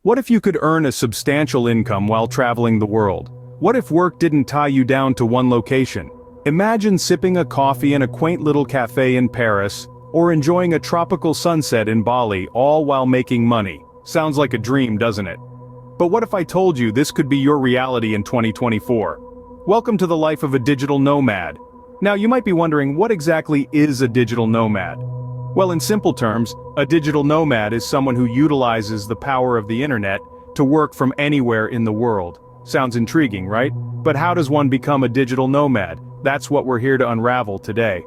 What if you could earn a substantial income while traveling the world? What if work didn't tie you down to one location? Imagine sipping a coffee in a quaint little cafe in Paris, or enjoying a tropical sunset in Bali, all while making money. Sounds like a dream, doesn't it? But what if I told you this could be your reality in 2024? Welcome to the life of a digital nomad. Now you might be wondering, what exactly is a digital nomad? Well, in simple terms, a digital nomad is someone who utilizes the power of the internet to work from anywhere in the world. Sounds intriguing, right? But how does one become a digital nomad? That's what we're here to unravel today.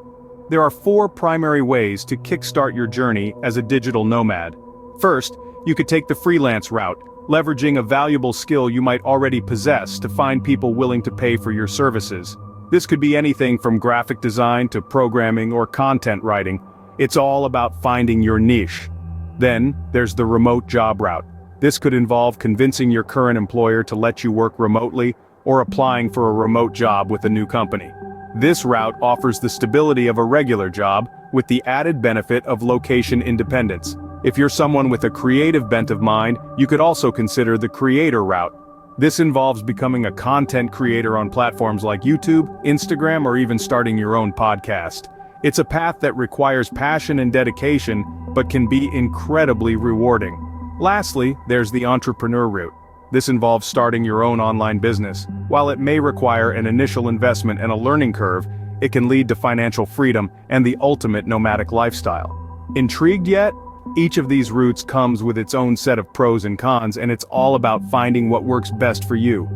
There are 4 primary ways to kickstart your journey as a digital nomad. First, you could take the freelance route, leveraging a valuable skill you might already possess to find people willing to pay for your services. This could be anything from graphic design to programming or content writing. It's all about finding your niche. Then, there's the remote job route. This could involve convincing your current employer to let you work remotely, or applying for a remote job with a new company. This route offers the stability of a regular job, with the added benefit of location independence. If you're someone with a creative bent of mind, you could also consider the creator route. This involves becoming a content creator on platforms like YouTube, Instagram, or even starting your own podcast. It's a path that requires passion and dedication, but can be incredibly rewarding. Lastly, there's the entrepreneur route. This involves starting your own online business. While it may require an initial investment and a learning curve, it can lead to financial freedom and the ultimate nomadic lifestyle. Intrigued yet? Each of these routes comes with its own set of pros and cons, and it's all about finding what works best for you.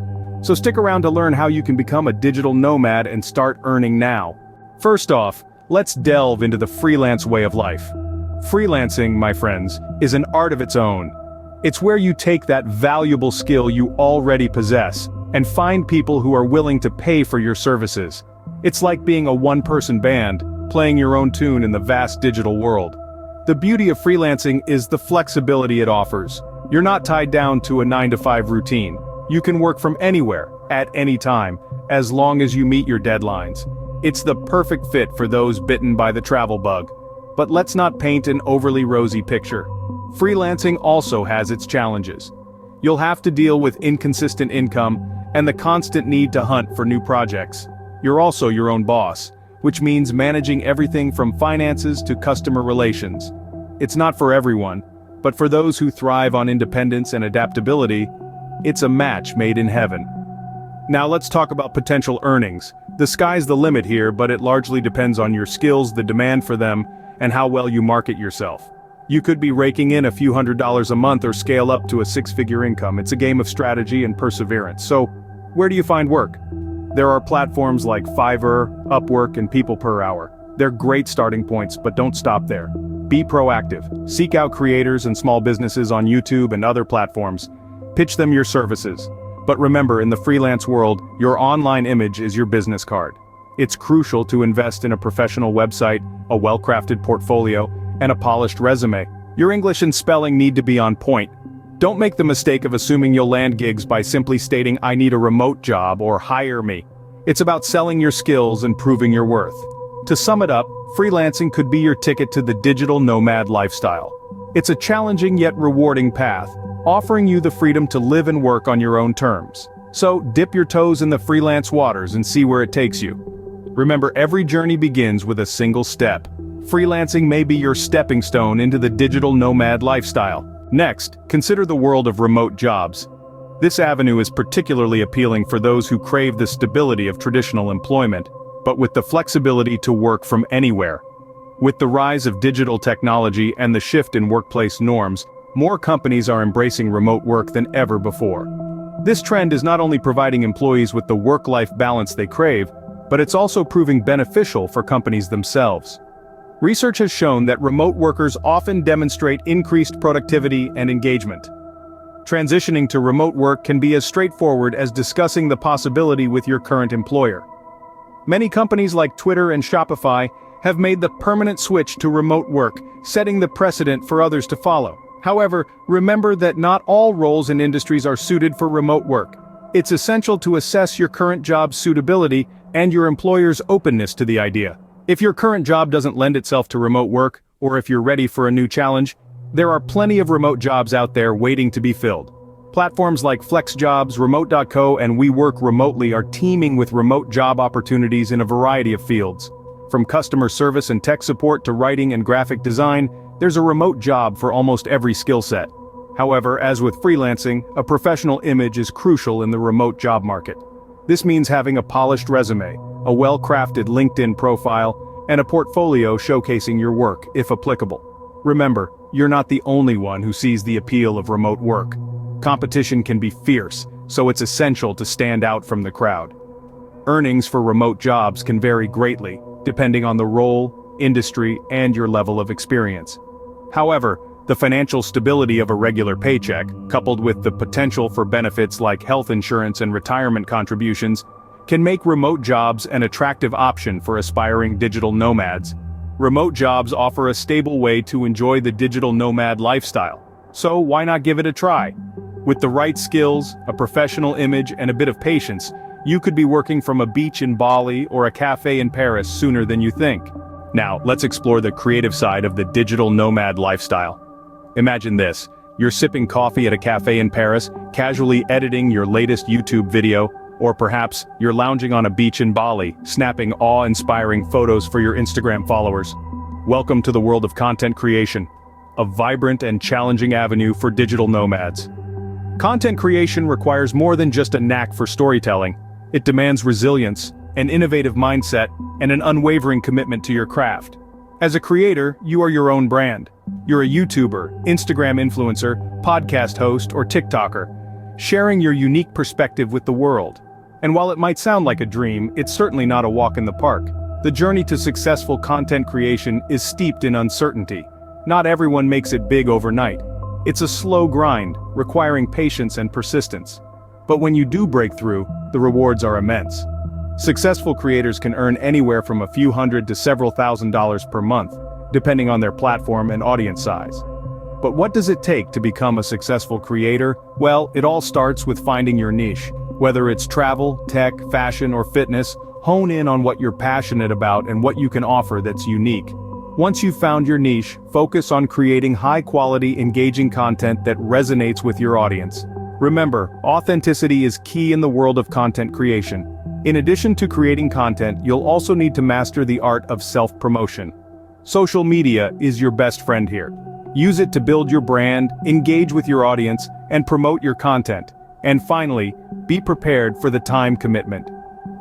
So stick around to learn how you can become a digital nomad and start earning now. First off, let's delve into the freelance way of life. Freelancing, my friends, is an art of its own. It's where you take that valuable skill you already possess and find people who are willing to pay for your services. It's like being a one-person band, playing your own tune in the vast digital world. The beauty of freelancing is the flexibility it offers. You're not tied down to a 9-to-5 routine. You can work from anywhere, at any time, as long as you meet your deadlines. It's the perfect fit for those bitten by the travel bug. But let's not paint an overly rosy picture. Freelancing also has its challenges. You'll have to deal with inconsistent income and the constant need to hunt for new projects. You're also your own boss, which means managing everything from finances to customer relations. It's not for everyone, but for those who thrive on independence and adaptability, it's a match made in heaven. Now let's talk about potential earnings. The sky's the limit here, but it largely depends on your skills, the demand for them, and how well you market yourself. You could be raking in a few $100s a month or scale up to a 6-figure income. It's a game of strategy and perseverance. So, where do you find work? There are platforms like Fiverr, Upwork, and People Per Hour. They're great starting points, but don't stop there. Be proactive. Seek out creators and small businesses on YouTube and other platforms. Pitch them your services. But remember, in the freelance world, your online image is your business card. It's crucial to invest in a professional website, a well-crafted portfolio, and a polished resume. Your English and spelling need to be on point. Don't make the mistake of assuming you'll land gigs by simply stating, "I need a remote job," or "hire me." It's about selling your skills and proving your worth. To sum it up, freelancing could be your ticket to the digital nomad lifestyle. It's a challenging yet rewarding path, offering you the freedom to live and work on your own terms. So, dip your toes in the freelance waters and see where it takes you. Remember, every journey begins with a single step. Freelancing may be your stepping stone into the digital nomad lifestyle. Next, consider the world of remote jobs. This avenue is particularly appealing for those who crave the stability of traditional employment, but with the flexibility to work from anywhere. With the rise of digital technology and the shift in workplace norms, more companies are embracing remote work than ever before. This trend is not only providing employees with the work-life balance they crave, but it's also proving beneficial for companies themselves. Research has shown that remote workers often demonstrate increased productivity and engagement. Transitioning to remote work can be as straightforward as discussing the possibility with your current employer. Many companies like Twitter and Shopify have made the permanent switch to remote work, setting the precedent for others to follow. However, remember that not all roles and industries are suited for remote work. It's essential to assess your current job's suitability and your employer's openness to the idea. If your current job doesn't lend itself to remote work, or if you're ready for a new challenge, There are plenty of remote jobs out there waiting to be filled. Platforms like FlexJobs, Remote.co, and We Work Remotely are teeming with remote job opportunities in a variety of fields. From customer service and tech support to writing and graphic design, there's a remote job for almost every skill set. However, as with freelancing, a professional image is crucial in the remote job market. This means having a polished resume, a well-crafted LinkedIn profile, and a portfolio showcasing your work, if applicable. Remember, you're not the only one who sees the appeal of remote work. Competition can be fierce, so it's essential to stand out from the crowd. Earnings for remote jobs can vary greatly, depending on the role, industry, and your level of experience. However, the financial stability of a regular paycheck, coupled with the potential for benefits like health insurance and retirement contributions, can make remote jobs an attractive option for aspiring digital nomads. Remote jobs offer a stable way to enjoy the digital nomad lifestyle, so why not give it a try? With the right skills, a professional image, and a bit of patience, you could be working from a beach in Bali or a cafe in Paris sooner than you think. Now, let's explore the creative side of the digital nomad lifestyle. Imagine this: you're sipping coffee at a cafe in Paris, casually editing your latest YouTube video, or perhaps you're lounging on a beach in Bali, snapping awe-inspiring photos for your Instagram followers. Welcome to the world of content creation, a vibrant and challenging avenue for digital nomads. Content creation requires more than just a knack for storytelling. It demands resilience, an innovative mindset, and an unwavering commitment to your craft. As a creator, you are your own brand. You're a YouTuber, Instagram influencer, podcast host, or TikToker, sharing your unique perspective with the world. And while it might sound like a dream, it's certainly not a walk in the park. The journey to successful content creation is steeped in uncertainty. Not everyone makes it big overnight. It's a slow grind, requiring patience and persistence. But when you do break through, the rewards are immense. Successful creators can earn anywhere from a few hundred to several $1,000s per month, depending on their platform and audience size. But what does it take to become a successful creator? Well, it all starts with finding your niche. Whether it's travel, tech, fashion, or fitness, hone in on what you're passionate about and what you can offer that's unique. Once you've found your niche, focus on creating high-quality, engaging content that resonates with your audience. Remember, authenticity is key in the world of content creation. In addition to creating content, you'll also need to master the art of self-promotion. Social media is your best friend here. Use it to build your brand, engage with your audience, and promote your content. And finally, be prepared for the time commitment.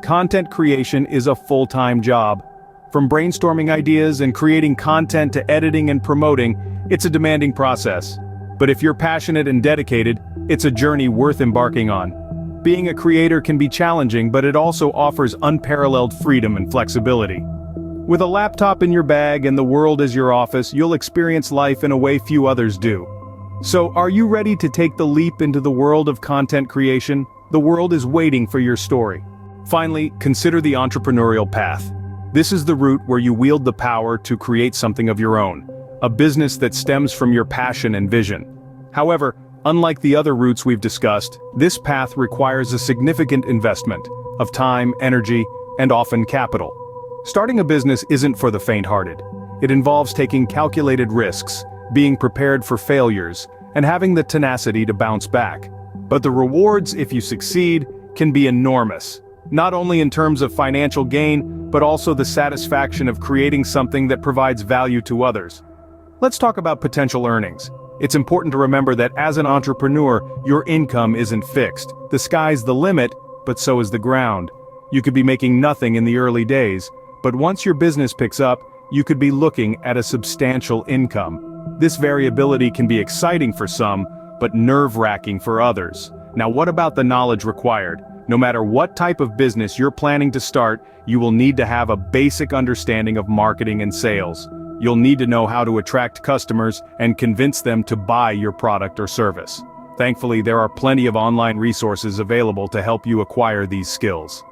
Content creation is a full-time job. From brainstorming ideas and creating content to editing and promoting, it's a demanding process. But if you're passionate and dedicated, it's a journey worth embarking on. Being a creator can be challenging, but it also offers unparalleled freedom and flexibility. With a laptop in your bag and the world as your office, you'll experience life in a way few others do. So, are you ready to take the leap into the world of content creation? The world is waiting for your story. Finally, consider the entrepreneurial path. This is the route where you wield the power to create something of your own, a business that stems from your passion and vision. However, unlike the other routes we've discussed, this path requires a significant investment of time, energy, and often capital. Starting a business isn't for the faint-hearted. It involves taking calculated risks, being prepared for failures, and having the tenacity to bounce back. But the rewards, if you succeed, can be enormous, not only in terms of financial gain, but also the satisfaction of creating something that provides value to others. Let's talk about potential earnings. It's important to remember that as an entrepreneur, your income isn't fixed. The sky's the limit, but so is the ground. You could be making nothing in the early days, but once your business picks up, you could be looking at a substantial income. This variability can be exciting for some, but nerve-wracking for others. Now, what about the knowledge required? No matter what type of business you're planning to start, you will need to have a basic understanding of marketing and sales. You'll need to know how to attract customers and convince them to buy your product or service. Thankfully, there are plenty of online resources available to help you acquire these skills.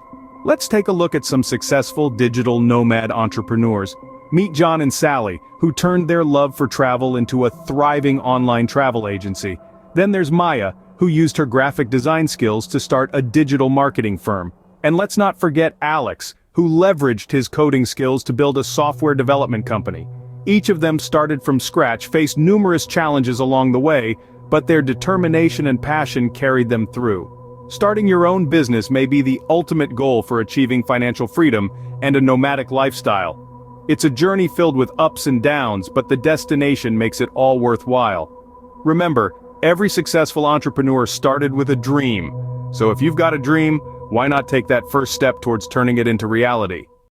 Let's take a look at some successful digital nomad entrepreneurs. Meet John and Sally, who turned their love for travel into a thriving online travel agency. Then there's Maya, who used her graphic design skills to start a digital marketing firm. And let's not forget Alex, who leveraged his coding skills to build a software development company. Each of them started from scratch, faced numerous challenges along the way, but their determination and passion carried them through. Starting your own business may be the ultimate goal for achieving financial freedom and a nomadic lifestyle. It's a journey filled with ups and downs, but the destination makes it all worthwhile. Remember, every successful entrepreneur started with a dream. So if you've got a dream, why not take that first step towards turning it into reality?